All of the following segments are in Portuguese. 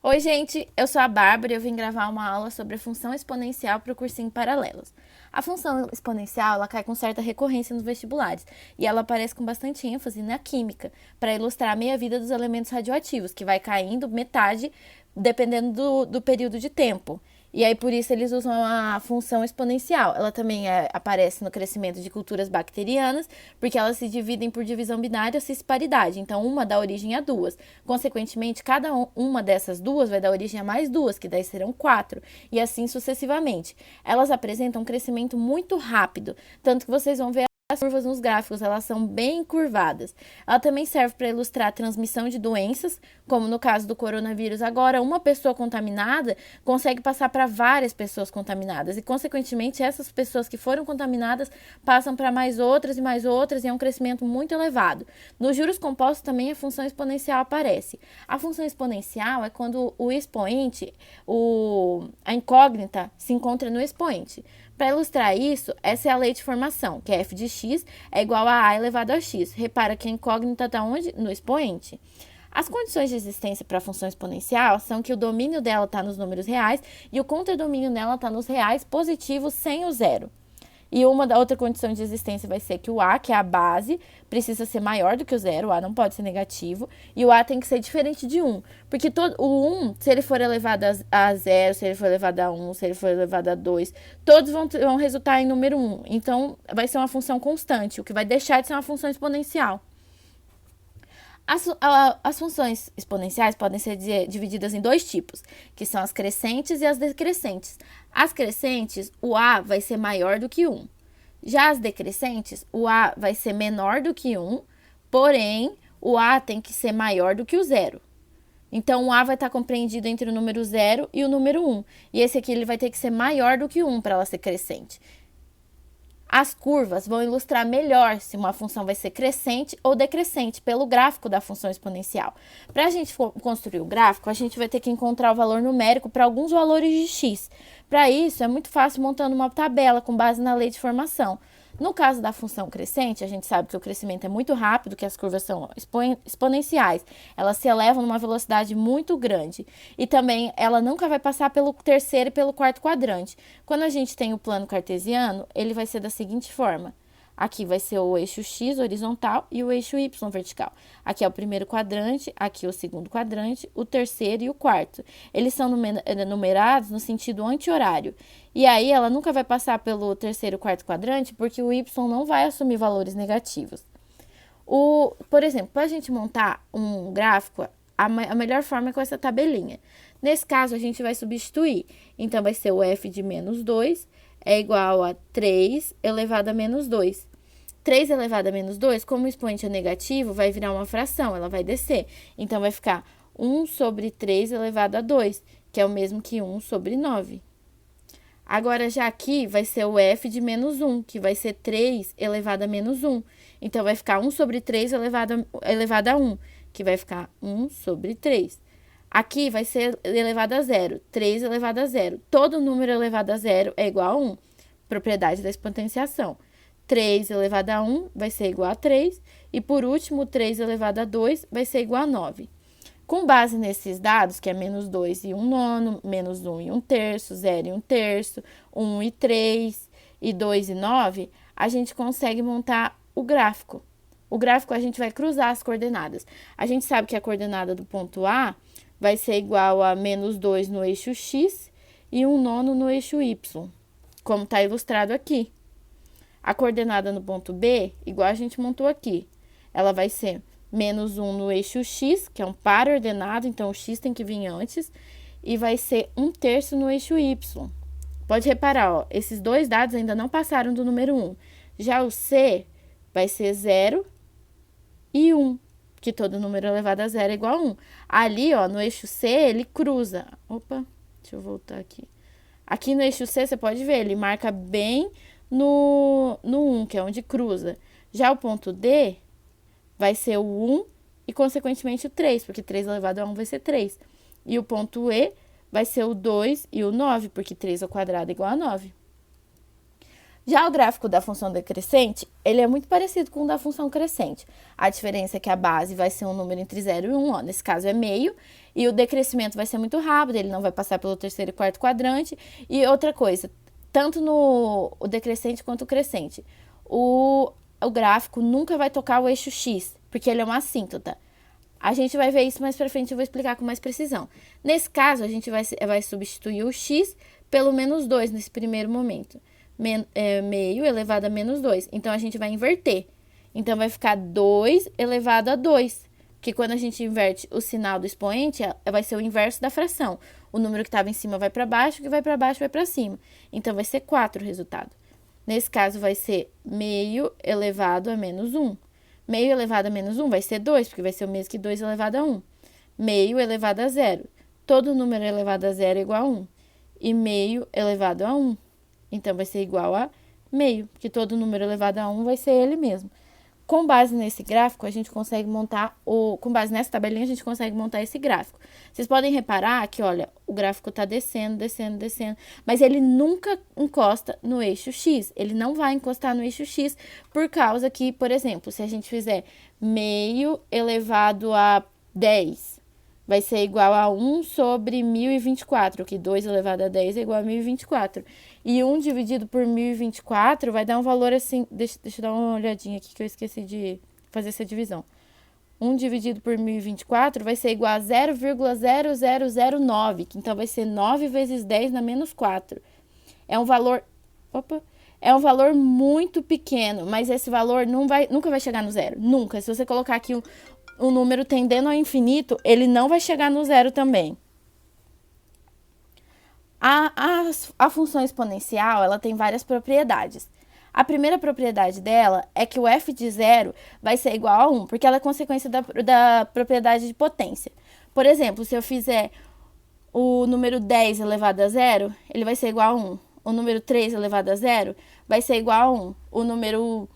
Oi, gente, eu sou a Bárbara e eu vim gravar uma aula sobre a função exponencial para o cursinho Paralelos. A função exponencial, ela cai com certa recorrência nos vestibulares e ela aparece com bastante ênfase na química, para ilustrar a meia-vida dos elementos radioativos, que vai caindo metade dependendo do período de tempo. E aí, por isso, eles usam a função exponencial. Ela também aparece no crescimento de culturas bacterianas, porque elas se dividem por divisão binária ou cisparidade. Então, uma dá origem a duas. Consequentemente, cada uma dessas duas vai dar origem a mais duas, que daí serão 4. E assim sucessivamente. Elas apresentam um crescimento muito rápido, tanto que vocês vão ver as curvas nos gráficos, elas são bem curvadas. Ela também serve para ilustrar a transmissão de doenças, como no caso do coronavírus. Agora, uma pessoa contaminada consegue passar para várias pessoas contaminadas e, consequentemente, essas pessoas que foram contaminadas passam para mais outras e é um crescimento muito elevado. Nos juros compostos também a função exponencial aparece. A função exponencial é quando o expoente, a incógnita, se encontra no expoente. Para ilustrar isso, essa é a lei de formação, que é f de x é igual a elevado a x. Repara que a incógnita está onde? No expoente. As condições de existência para a função exponencial são que o domínio dela está nos números reais e o contradomínio dela está nos reais positivos sem o zero. E uma da outra condição de existência vai ser que o A, que é a base, precisa ser maior do que o zero, o A não pode ser negativo, e o A tem que ser diferente de 1, porque o 1, se ele for elevado a 0, se ele for elevado a 1, se ele for elevado a 2, todos vão resultar em número 1, então vai ser uma função constante, o que vai deixar de ser uma função exponencial. As funções exponenciais podem ser divididas em dois tipos, que são as crescentes e as decrescentes. As crescentes, o A vai ser maior do que 1. Já as decrescentes, o A vai ser menor do que 1, porém, o A tem que ser maior do que o zero. Então, o A vai estar compreendido entre o número 0 e o número 1. E esse aqui ele vai ter que ser maior do que 1 para ela ser crescente. As curvas vão ilustrar melhor se uma função vai ser crescente ou decrescente pelo gráfico da função exponencial. Para a gente construir o gráfico, a gente vai ter que encontrar o valor numérico para alguns valores de x. Para isso, é muito fácil montando uma tabela com base na lei de formação. No caso da função crescente, a gente sabe que o crescimento é muito rápido, que as curvas são exponenciais. Elas se elevam numa velocidade muito grande. E também ela nunca vai passar pelo terceiro e pelo quarto quadrante. Quando a gente tem o plano cartesiano, ele vai ser da seguinte forma. Aqui vai ser o eixo X horizontal e o eixo Y vertical. Aqui é o primeiro quadrante, aqui é o segundo quadrante, o terceiro e o quarto. Eles são numerados no sentido anti-horário. E aí ela nunca vai passar pelo terceiro e quarto quadrante porque o Y não vai assumir valores negativos. Por exemplo, para a gente montar um gráfico, a melhor forma é com essa tabelinha. Nesse caso, a gente vai substituir. Então, vai ser o f de menos 2 é igual a 3 elevado a menos 2. 3 elevado a menos 2, como o expoente é negativo, vai virar uma fração, ela vai descer. Então, vai ficar 1 sobre 3 elevado a 2, que é o mesmo que 1 sobre 9. Agora, já aqui, vai ser o f de menos 1, que vai ser 3 elevado a menos 1. Então, vai ficar 1 sobre 3 elevado a 1, que vai ficar 1 sobre 3. Aqui vai ser elevado a zero, 3 elevado a zero. Todo número elevado a zero é igual a 1, propriedade da exponenciação. 3 elevado a 1 vai ser igual a 3, e por último, 3 elevado a 2 vai ser igual a 9. Com base nesses dados, que é menos 2 e 1 nono, menos 1 e 1 terço, 0 e 1 terço, 1 e 3, e 2 e 9, a gente consegue montar o gráfico. O gráfico a gente vai cruzar as coordenadas. A gente sabe que a coordenada do ponto A vai ser igual a menos 2 no eixo X e 1 nono no eixo Y, como está ilustrado aqui. A coordenada no ponto B, igual a gente montou aqui, ela vai ser menos 1 no eixo X, que é um par ordenado, então o X tem que vir antes, e vai ser 1 terço no eixo Y. Pode reparar, ó, esses dois dados ainda não passaram do número 1. Já o C vai ser 0 e 1. Que todo número elevado a zero é igual a 1. Ali, ó, no eixo C, ele cruza. Opa, deixa eu voltar aqui. Aqui no eixo C, você pode ver, ele marca bem no 1, que é onde cruza. Já o ponto D vai ser o 1 e, consequentemente, o 3, porque 3 elevado a 1 vai ser 3. E o ponto E vai ser o 2 e o 9, porque 3 ao quadrado é igual a 9. Já o gráfico da função decrescente, ele é muito parecido com o da função crescente. A diferença é que a base vai ser um número entre 0 e 1, ó, nesse caso é meio, e o decrescimento vai ser muito rápido, ele não vai passar pelo terceiro e quarto quadrante. E outra coisa, tanto no o decrescente quanto o crescente, o gráfico nunca vai tocar o eixo X, porque ele é uma assíntota. A gente vai ver isso mais pra frente, eu vou explicar com mais precisão. Nesse caso, a gente vai substituir o X pelo menos 2 nesse primeiro momento. Meio elevado a menos 2. Então, a gente vai inverter. Então, vai ficar 2 elevado a 2. Porque quando a gente inverte o sinal do expoente, vai ser o inverso da fração. O número que estava em cima vai para baixo, o que vai para baixo vai para cima. Então, vai ser 4 o resultado. Nesse caso, vai ser meio elevado a menos 1. Meio elevado a menos 1 vai ser 2, porque vai ser o mesmo que 2 elevado a 1. Meio elevado a 0. Todo número elevado a 0 é igual a 1. E meio elevado a 1. Então, vai ser igual a meio, porque todo número elevado a 1 vai ser ele mesmo. Com base nesse gráfico, a gente consegue montar, com base nessa tabelinha, a gente consegue montar esse gráfico. Vocês podem reparar que, olha, o gráfico está descendo, descendo, descendo, mas ele nunca encosta no eixo X. Ele não vai encostar no eixo X, por causa que, por exemplo, se a gente fizer meio elevado a 10, vai ser igual a 1 sobre 1024, que 2 elevado a 10 é igual a 1024. E 1 dividido por 1024 vai dar um valor assim... Deixa eu dar uma olhadinha aqui que eu esqueci de fazer essa divisão. 1 dividido por 1024 vai ser igual a 0,0009, que então vai ser 9 vezes 10 na menos 4. É um valor... É um valor muito pequeno, mas esse valor nunca vai chegar no zero. Nunca. Se você colocar aqui um número tendendo ao infinito, ele não vai chegar no zero também. A função exponencial, ela tem várias propriedades. A primeira propriedade dela é que o f de 0 vai ser igual a 1, porque ela é consequência da propriedade de potência. Por exemplo, se eu fizer o número 10 elevado a 0, ele vai ser igual a 1. O número 3 elevado a 0 vai ser igual a 1. O número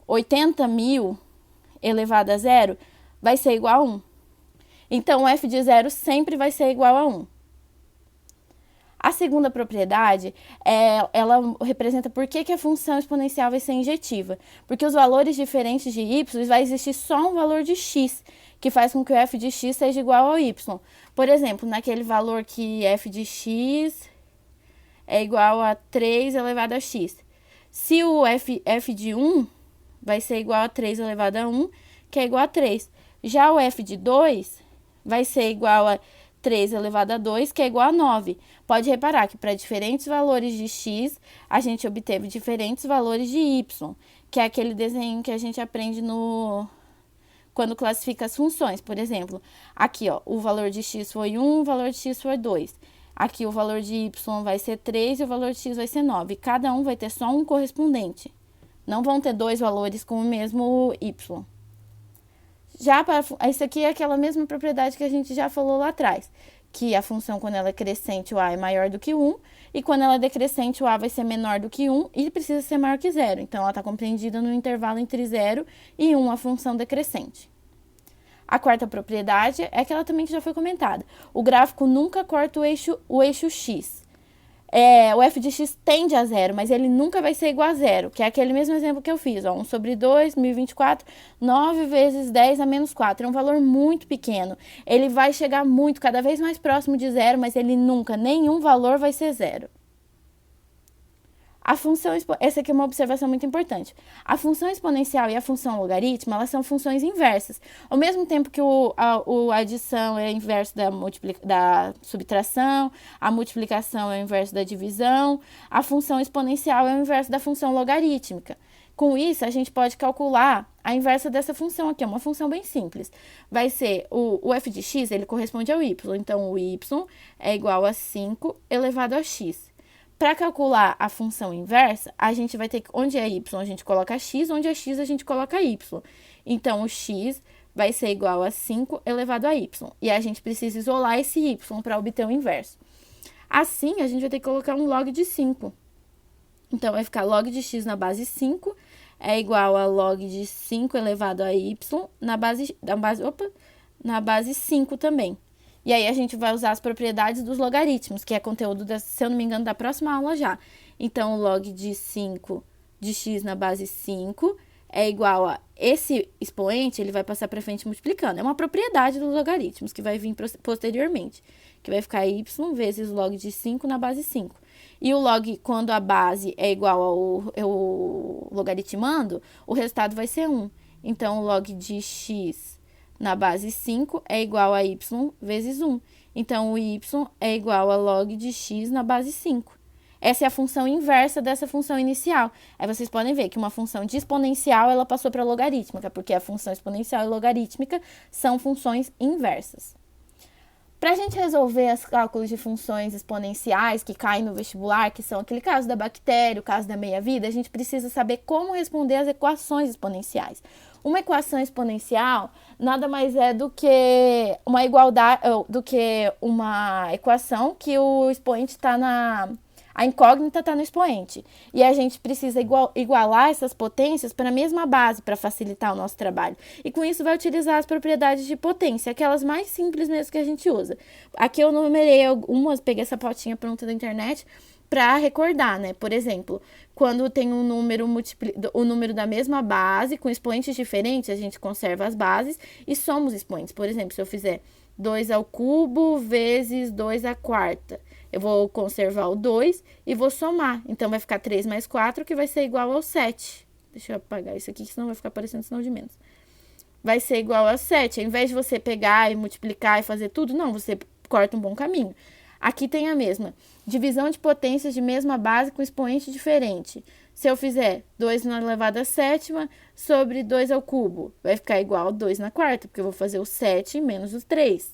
80.000 elevado a 0 vai ser igual a 1. Então, o f de 0 sempre vai ser igual a 1. A segunda propriedade, ela representa por que a função exponencial vai ser injetiva. Porque os valores diferentes de y, vai existir só um valor de x, que faz com que o f de x seja igual ao y. Por exemplo, naquele valor que f de x é igual a 3 elevado a x. Se o f de 1 vai ser igual a 3 elevado a 1, que é igual a 3. Já o f de 2 vai ser igual a 3 elevado a 2, que é igual a 9. Pode reparar que para diferentes valores de x, a gente obteve diferentes valores de y, que é aquele desenho que a gente aprende quando classifica as funções. Por exemplo, aqui, ó, o valor de x foi 1, o valor de x foi 2. Aqui o valor de y vai ser 3 e o valor de x vai ser 9. Cada um vai ter só um correspondente. Não vão ter dois valores com o mesmo y. Já isso aqui é aquela mesma propriedade que a gente já falou lá atrás, que a função, quando ela é crescente, o a é maior do que 1, e quando ela é decrescente, o a vai ser menor do que 1 e precisa ser maior que 0. Então, ela está compreendida no intervalo entre 0 e 1, a função decrescente. A quarta propriedade é aquela também que já foi comentada. O gráfico nunca corta o eixo x. O f de x tende a 0, mas ele nunca vai ser igual a 0, que é aquele mesmo exemplo que eu fiz, ó, 1 sobre 2, 1024, 9 vezes 10 a menos 4, é um valor muito pequeno. Ele vai chegar cada vez mais próximo de 0, mas ele nunca, nenhum valor vai ser 0. Essa aqui é uma observação muito importante. A função exponencial e a função logaritmo, elas são funções inversas. Ao mesmo tempo que a adição é inverso da subtração, a multiplicação é o inverso da divisão, a função exponencial é o inverso da função logarítmica. Com isso, a gente pode calcular a inversa dessa função aqui, é uma função bem simples. Vai ser o f de x, ele corresponde ao y, então o y é igual a 5 elevado a x. Para calcular a função inversa, a gente vai ter que, onde é y, a gente coloca x, onde é x, a gente coloca y. Então, o x vai ser igual a 5 elevado a y. E a gente precisa isolar esse y para obter o inverso. Assim, a gente vai ter que colocar um log de 5. Então, vai ficar log de x na base 5 é igual a log de 5 elevado a y na base 5 também. E aí, a gente vai usar as propriedades dos logaritmos, que é conteúdo, se eu não me engano, da próxima aula já. Então, o log de 5 de x na base 5 é igual a esse expoente, ele vai passar para frente multiplicando. É uma propriedade dos logaritmos que vai vir posteriormente, que vai ficar y vezes log de 5 na base 5. E o log, quando a base é igual ao logaritmando, o resultado vai ser 1. Então, o log de x na base 5 é igual a y vezes 1. Então, o y é igual a log de x na base 5. Essa é a função inversa dessa função inicial. Aí vocês podem ver que uma função de exponencial, ela passou para logarítmica, porque a função exponencial e logarítmica são funções inversas. Para a gente resolver os cálculos de funções exponenciais que caem no vestibular, que são aquele caso da bactéria, o caso da meia-vida, a gente precisa saber como responder às equações exponenciais. Uma equação exponencial nada mais é do que uma igualdade, do que uma equação que o expoente está a incógnita está no expoente. E a gente precisa igualar essas potências para a mesma base, para facilitar o nosso trabalho. E com isso vai utilizar as propriedades de potência, aquelas mais simples mesmo que a gente usa. Aqui eu numerei algumas, peguei essa pautinha pronta da internet para recordar, né? Por exemplo, quando tem um número, o número da mesma base, com expoentes diferentes, a gente conserva as bases e soma os expoentes. Por exemplo, se eu fizer 2 ao cubo vezes 2 à quarta, eu vou conservar o 2 e vou somar. Então, vai ficar 3 mais 4, que vai ser igual ao 7. Deixa eu apagar isso aqui, senão vai ficar parecendo sinal de menos. Vai ser igual a 7. Ao invés de você pegar e multiplicar e fazer tudo, não, você corta um bom caminho. Aqui tem a mesma. Divisão de potências de mesma base com expoente diferente. Se eu fizer 2 na elevada à sétima sobre 2 ao cubo, vai ficar igual a 2 na quarta, porque eu vou fazer o 7 menos o 3.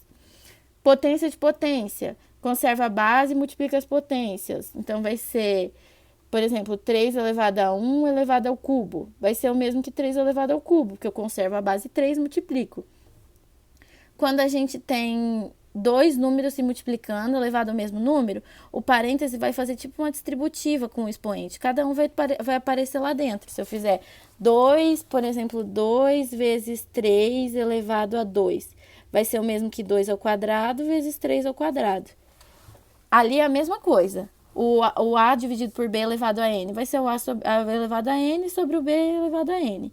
Potência de potência. Conserva a base e multiplica as potências. Então, vai ser, por exemplo, 3 elevado a 1 elevado ao cubo. Vai ser o mesmo que 3 elevado ao cubo, porque eu conservo a base 3 e multiplico. Quando a gente tem dois números se multiplicando, elevado ao mesmo número, o parêntese vai fazer tipo uma distributiva com o expoente. Cada um vai aparecer lá dentro. Se eu fizer 2, por exemplo, 2 vezes 3 elevado a 2, vai ser o mesmo que 2 ao quadrado vezes 3 ao quadrado. Ali é a mesma coisa. O A dividido por B elevado a N vai ser o A elevado a N sobre o B elevado a N.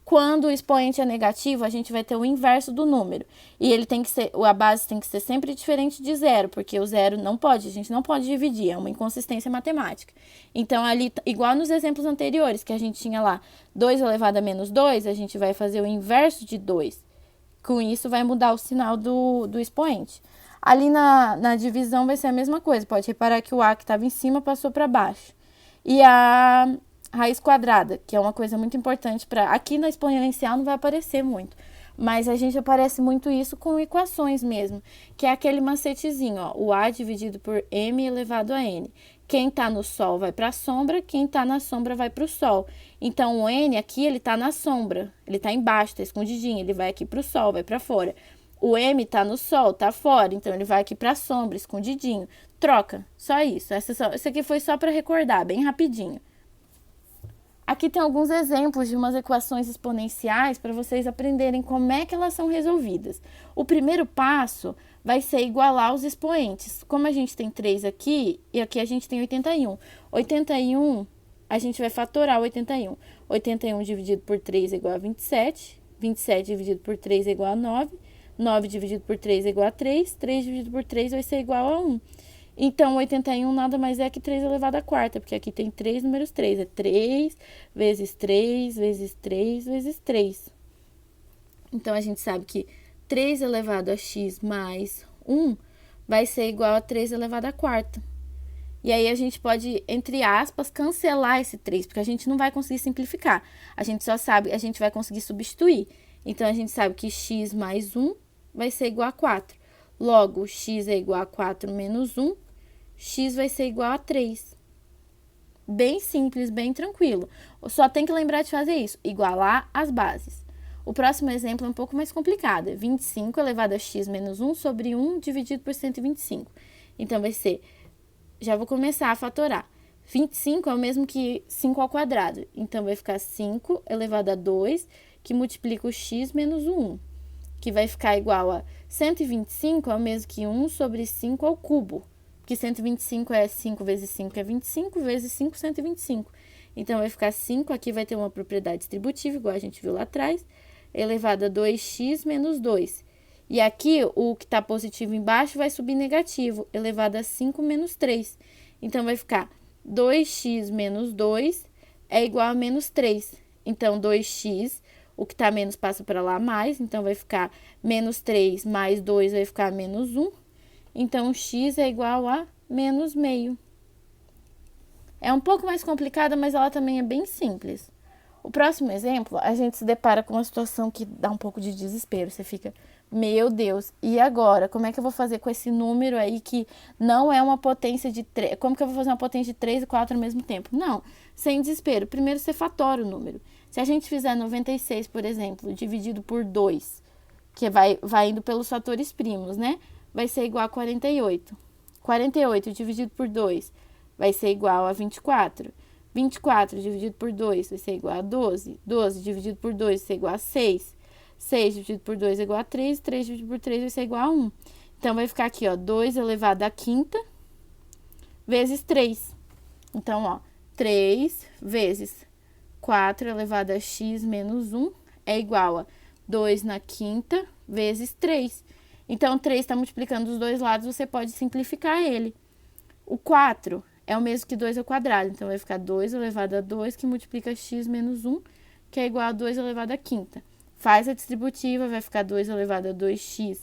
Quando o expoente é negativo, a gente vai ter o inverso do número. E ele tem que ser, a base tem que ser sempre diferente de zero, porque o zero não pode, a gente não pode dividir, é uma inconsistência matemática. Então, ali, igual nos exemplos anteriores, que a gente tinha lá 2 elevado a menos 2, a gente vai fazer o inverso de 2. Com isso, vai mudar o sinal do expoente. Ali na divisão vai ser a mesma coisa. Pode reparar que o A que estava em cima passou para baixo. E a raiz quadrada, que é uma coisa muito importante para... Aqui na exponencial não vai aparecer muito. Mas a gente aparece muito isso com equações mesmo. Que é aquele macetezinho, ó. O A dividido por M elevado a N. Quem está no Sol vai para a sombra, quem está na sombra vai para o Sol. Então, o N aqui, ele está na sombra. Ele está embaixo, está escondidinho. Ele vai aqui para o Sol, vai para fora. O M tá no Sol, tá fora, então ele vai aqui pra sombra, escondidinho. Troca, só isso. Isso aqui foi só para recordar, bem rapidinho. Aqui tem alguns exemplos de umas equações exponenciais para vocês aprenderem como é que elas são resolvidas. O primeiro passo vai ser igualar os expoentes. Como a gente tem 3 aqui, e aqui a gente tem 81. 81, a gente vai fatorar 81. 81 dividido por 3 é igual a 27. 27 dividido por 3 é igual a 9. 9 dividido por 3 é igual a 3, 3 dividido por 3 vai ser igual a 1. Então, 81 nada mais é que 3 elevado à quarta, porque aqui tem 3 números 3. É 3 vezes 3 vezes 3 vezes 3. Então, a gente sabe que 3 elevado a x mais 1 vai ser igual a 3 elevado à quarta. E aí, a gente pode, entre aspas, cancelar esse 3, porque a gente não vai conseguir simplificar. A gente só sabe, a gente vai conseguir substituir. Então, a gente sabe que x mais 1 vai ser igual a 4. Logo, x é igual a 4 menos 1, x vai ser igual a 3. Bem simples, bem tranquilo. Só tem que lembrar de fazer isso, igualar as bases. O próximo exemplo é um pouco mais complicado. É 25 elevado a x menos 1 sobre 1 dividido por 125. Então, vai ser... Já vou começar a fatorar. 25 é o mesmo que 5 ao quadrado. Então, vai ficar 5 elevado a 2, que multiplica o x menos o 1. Que vai ficar igual a 125 é o mesmo que 1 sobre 5 ao cubo. Porque 125 é 5 vezes 5 é 25, vezes 5, 125. Então, vai ficar 5, aqui vai ter uma propriedade distributiva, igual a gente viu lá atrás, elevado a 2x menos 2. E aqui, o que está positivo embaixo vai subir negativo, elevado a 5 menos 3. Então, vai ficar 2x menos 2 é igual a menos 3. Então, 2x, o que está menos passa para lá mais, então vai ficar menos 3 mais 2 vai ficar menos 1. Então, x é igual a menos meio. É um pouco mais complicada, mas ela também é bem simples. O próximo exemplo, a gente se depara com uma situação que dá um pouco de desespero. Você fica, meu Deus, e agora? Como é que eu vou fazer com esse número aí que não é uma potência de 3? Como que eu vou fazer uma potência de 3 e 4 ao mesmo tempo? Não, sem desespero. Primeiro você fatora o número. Se a gente fizer 96, por exemplo, dividido por 2, que vai indo pelos fatores primos, né? Vai ser igual a 48. 48 dividido por 2 vai ser igual a 24. 24 dividido por 2 vai ser igual a 12. 12 dividido por 2 vai ser igual a 6. 6 dividido por 2 é igual a 3. 3 dividido por 3 vai ser igual a 1. Então, vai ficar aqui, ó, 2 elevado à quinta vezes 3. Então, ó, 3 vezes 4 elevado a x menos 1 é igual a 2 na quinta vezes 3. Então, 3 está multiplicando os dois lados, você pode simplificar ele. O 4 é o mesmo que 2 ao quadrado, então vai ficar 2 elevado a 2, que multiplica x menos 1, que é igual a 2 elevado à quinta. Faz a distributiva, vai ficar 2 elevado a 2x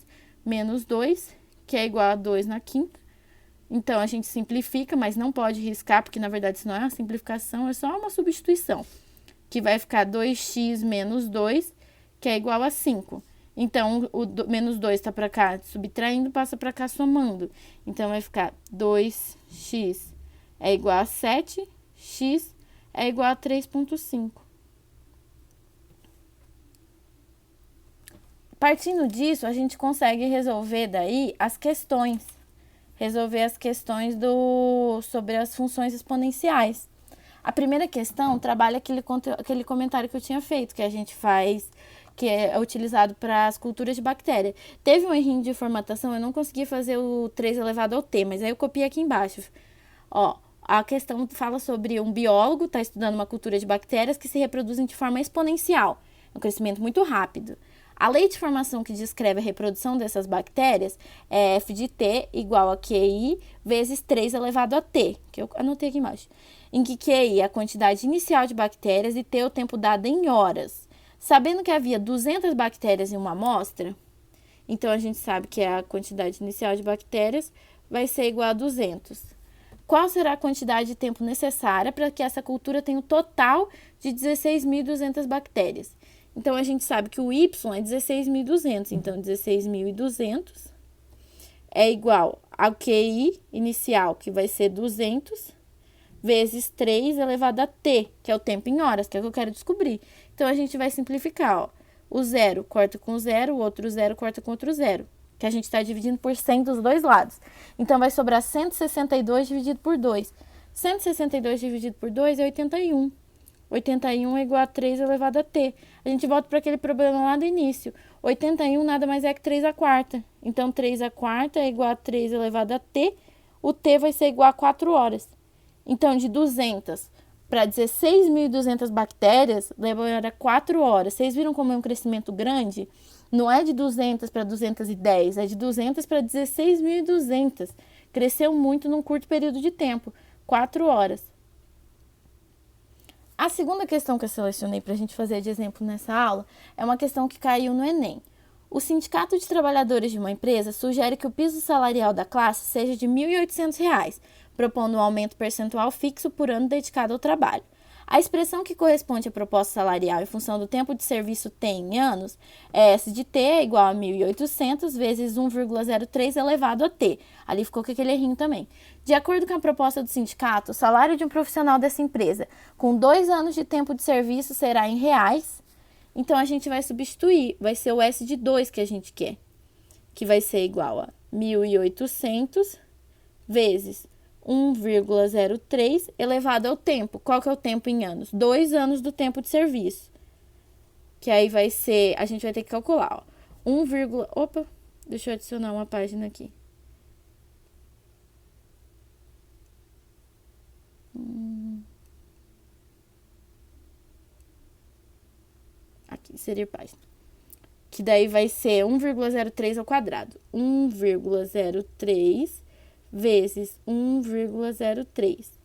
menos 2, que é igual a 2 na quinta. Então, a gente simplifica, mas não pode riscar, porque na verdade isso não é uma simplificação, é só uma substituição. Que vai ficar 2x menos 2, que é igual a 5. Então, o menos 2 está para cá subtraindo, passa para cá somando. Então, vai ficar 2x é igual a 7, x é igual a 3,5. Partindo disso, a gente consegue resolver daí as questões. Resolver as questões sobre as funções exponenciais. A primeira questão trabalha aquele comentário que eu tinha feito, que a gente faz, que é utilizado para as culturas de bactéria. Teve um errinho de formatação, eu não consegui fazer o 3 elevado ao t, mas aí eu copiei aqui embaixo. Ó, a questão fala sobre um biólogo, está estudando uma cultura de bactérias que se reproduzem de forma exponencial, um crescimento muito rápido. A lei de formação que descreve a reprodução dessas bactérias é f de t igual a QI vezes 3 elevado a t, que eu anotei aqui embaixo, em que QI é a quantidade inicial de bactérias e t é o tempo dado em horas. Sabendo que havia 200 bactérias em uma amostra, então a gente sabe que a quantidade inicial de bactérias vai ser igual a 200. Qual será a quantidade de tempo necessária para que essa cultura tenha um total de 16.200 bactérias? Então, a gente sabe que o Y é 16.200. Então, 16.200 é igual ao QI inicial, que vai ser 200, vezes 3 elevado a T, que é o tempo em horas, que é o que eu quero descobrir. Então, a gente vai simplificar, ó. O 0 corta com 0, o outro 0 corta com outro 0, que a gente está dividindo por 100 dos dois lados. Então, vai sobrar 162 dividido por 2. 162 dividido por 2 é 81. 81 é igual a 3 elevado a t. A gente volta para aquele problema lá do início. 81 nada mais é que 3 à quarta. Então, 3 à quarta é igual a 3 elevado a t. O t vai ser igual a 4 horas. Então, de 200 para 16.200 bactérias, leva 4 horas. Vocês viram como é um crescimento grande? Não é de 200 para 210, é de 200 para 16.200. Cresceu muito num curto período de tempo, 4 horas. A segunda questão que eu selecionei para a gente fazer de exemplo nessa aula é uma questão que caiu no Enem. O Sindicato de Trabalhadores de uma empresa sugere que o piso salarial da classe seja de R$ 1.800, propondo um aumento percentual fixo por ano dedicado ao trabalho. A expressão que corresponde à proposta salarial em função do tempo de serviço T em anos é S de T é igual a 1.800 vezes 1,03 elevado a T. Ali ficou com aquele errinho também. De acordo com a proposta do sindicato, o salário de um profissional dessa empresa com 2 anos de tempo de serviço será em reais. Então, a gente vai substituir. Vai ser o S de 2 que a gente quer, que vai ser igual a 1.800 vezes 1,03 elevado ao tempo. Qual que é o tempo em anos? 2 anos do tempo de serviço. Que aí vai ser, a gente vai ter que calcular, ó. Opa, deixa eu adicionar uma página aqui. inserir página. Que daí vai ser 1,03 ao quadrado. 1,03 vezes 1,03.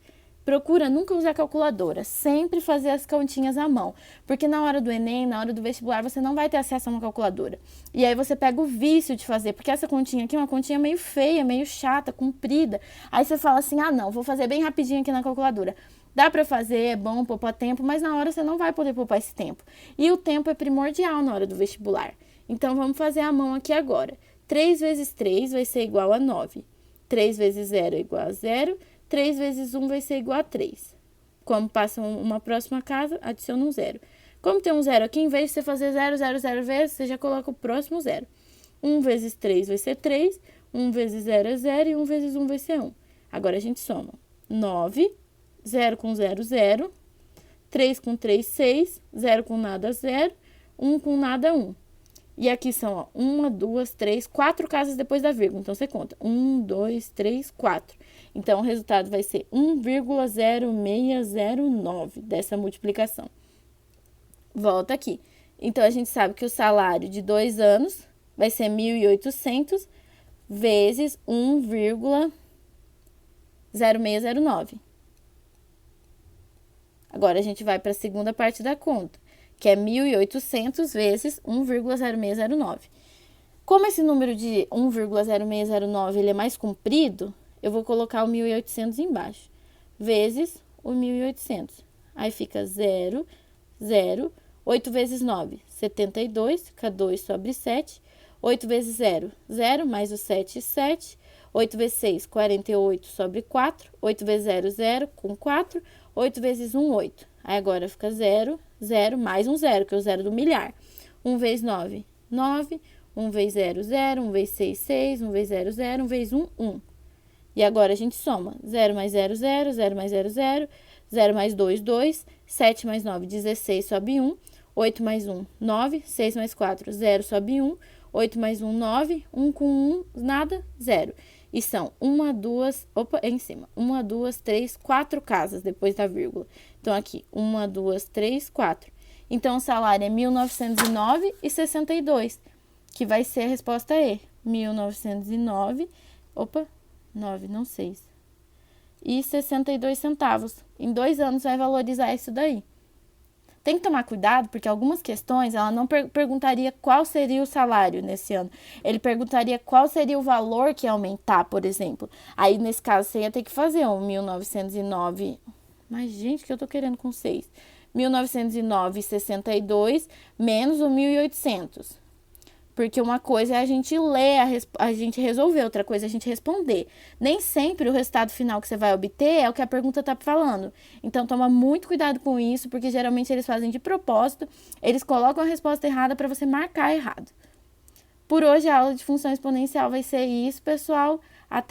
Procura nunca usar calculadora, sempre fazer as continhas à mão, porque na hora do Enem, na hora do vestibular, você não vai ter acesso a uma calculadora. E aí você pega o vício de fazer, porque essa continha aqui é uma continha meio feia, meio chata, comprida. Aí você fala assim, ah não, vou fazer bem rapidinho aqui na calculadora. Dá pra fazer, é bom, poupar tempo, mas na hora você não vai poder poupar esse tempo. E o tempo é primordial na hora do vestibular. Então vamos fazer a mão aqui agora. 3 vezes 3 vai ser igual a 9. 3 vezes 0 é igual a 0. 3 vezes 1 vai ser igual a 3. Como passa uma próxima casa, adiciona um 0. Como tem um 0 aqui, em vez de você fazer 0, 0, 0 vezes, você já coloca o próximo 0. 1 vezes 3 vai ser 3. 1 vezes 0 é 0 e 1 vezes 1 vai ser 1. Agora a gente soma. 9, 0 com 0, 0. 3 com 3, 6. 0 com nada, 0. 1 com nada, 1. E aqui são, 1, 2, 3, 4 casas depois da vírgula. Então, você conta. 1, 2, 3, 4. Então, o resultado vai ser 1,0609 dessa multiplicação. Volta aqui. Então, a gente sabe que o salário de 2 anos vai ser 1.800 vezes 1,0609. Agora, a gente vai para a segunda parte da conta, que é 1.800 vezes 1,0609. Como esse número de 1,0609 ele é mais comprido, eu vou colocar o 1.800 embaixo, vezes o 1.800. Aí fica 0, 0, 8 vezes 9, 72, fica 2 sobre 7. 8 vezes 0, 0, mais o 7, 7. 8 vezes 6, 48 sobre 4. 8 vezes 0, 0, com 4. 8 vezes 1, 8. Aí agora fica 0, 0, mais um 0, que é o 0 do milhar. 1 vezes 9, 9. 1 vezes 0, 0. 1 vezes 6, 6. 1 vezes 0, 0. 1 vezes 1, 1. E agora a gente soma. 0 mais 0, 0. 0 mais 0, 0. 0 mais 2, 2. 7 mais 9, 16, sobe 1. 8 mais 1, 9. 6 mais 4, 0, sobe 1. 8 mais 1, 9. 1 com 1, nada, 0. E são 1, 2, é em cima. 1, 2, 3, 4 casas depois da vírgula. Então, aqui, 1, 2, 3, 4. Então, o salário é 1.909,62, que vai ser a resposta E. 1.909, 9, não 6. E 62 centavos. Em 2 anos vai valorizar isso daí. Tem que tomar cuidado, porque algumas questões, ela não perguntaria qual seria o salário nesse ano. Ele perguntaria qual seria o valor que ia aumentar, por exemplo. Aí, nesse caso, você ia ter que fazer um 1.909... Mas, gente, que eu tô querendo com 6. 1.909,62 menos o 1.800. Porque uma coisa é a gente ler, a gente resolver, outra coisa é a gente responder. Nem sempre o resultado final que você vai obter é o que a pergunta tá falando. Então, toma muito cuidado com isso, porque geralmente eles fazem de propósito, eles colocam a resposta errada para você marcar errado. Por hoje, a aula de função exponencial vai ser isso, pessoal. Até